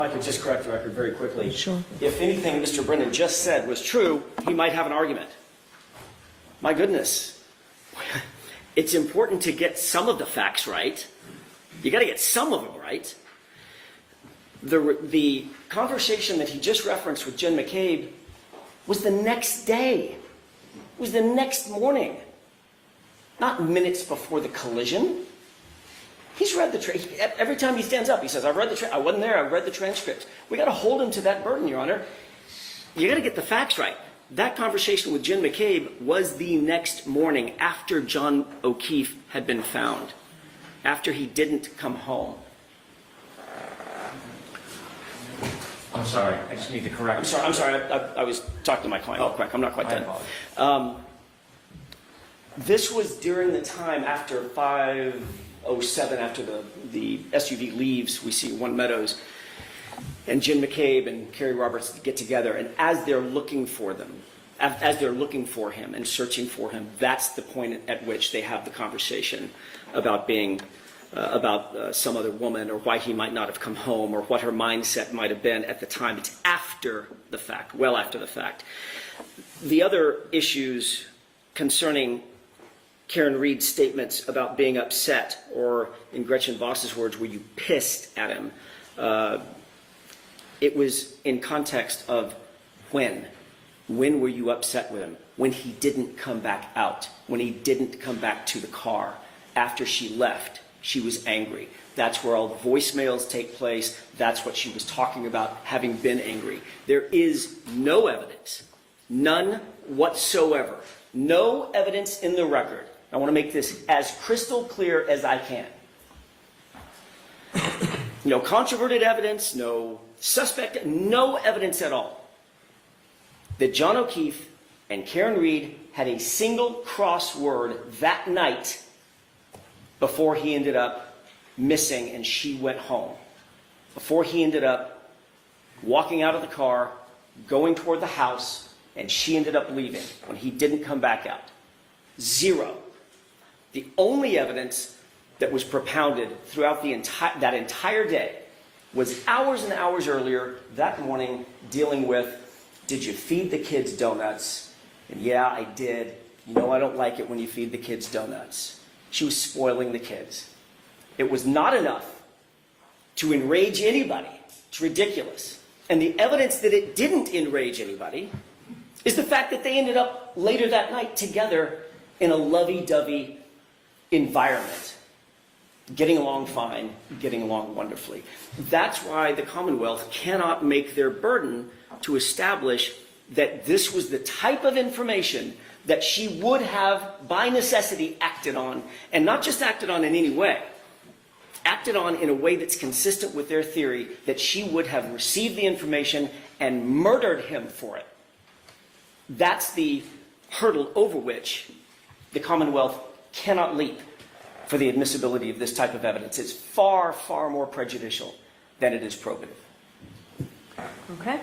I could just correct the record very quickly. Sure. If anything Mr. Brennan just said was true, he might have an argument. My goodness. It's important to get some of the facts right. You got to get some of them right. The conversation that he just referenced with Jen McCabe was the next day. It was the next morning. Not minutes before the collision. He's read the every time he stands up, he says, "I've read the I wasn't there. I've read the transcript." We got to hold him to that burden, Your Honor. You got to get the facts right. That conversation with Jen McCabe was the next morning after John O'Keefe had been found, after he didn't come home. I'm sorry. I just need to correct. I'm sorry. I was talking to my client real quick. I'm not quite done. This was during the time after 5:07, after the SUV leaves. We see One Meadows, and Jim McCabe and Kerry Roberts get together, and as they're looking for them, as they're looking for him and searching for him, that's the point at which they have the conversation about being some other woman, or why he might not have come home, or what her mindset might have been at the time. It's after the fact, well after the fact. The other issues concerning Karen Reed's statements about being upset, or in Gretchen Voss's words, were you pissed at him? It was in context of when. When were you upset with him? When he didn't come back out, when he didn't come back to the car. After she left, she was angry. That's where all the voicemails take place. That's what she was talking about, having been angry. There is no evidence, none whatsoever, no evidence in the record. I want to make this as crystal clear as I can. No controverted evidence, no suspect, no evidence at all that John O'Keefe and Karen Reed had a single crossword that night before he ended up missing and she went home. Before he ended up walking out of the car, going toward the house, and she ended up leaving when he didn't come back out. Zero. The only evidence that was propounded throughout that entire day was hours and hours earlier that morning, dealing with, did you feed the kids donuts? And yeah, I did. You know I don't like it when you feed the kids donuts. She was spoiling the kids. It was not enough to enrage anybody. It's ridiculous. And the evidence that it didn't enrage anybody is the fact that they ended up later that night together in a lovey-dovey environment, getting along fine, getting along wonderfully. That's why the Commonwealth cannot make their burden to establish that this was the type of information that she would have, by necessity, acted on, and not just acted on in any way, acted on in a way that's consistent with their theory that she would have received the information and murdered him for it. That's the hurdle over which the Commonwealth cannot leap for the admissibility of this type of evidence. It's far, far more prejudicial than it is probative. Okay.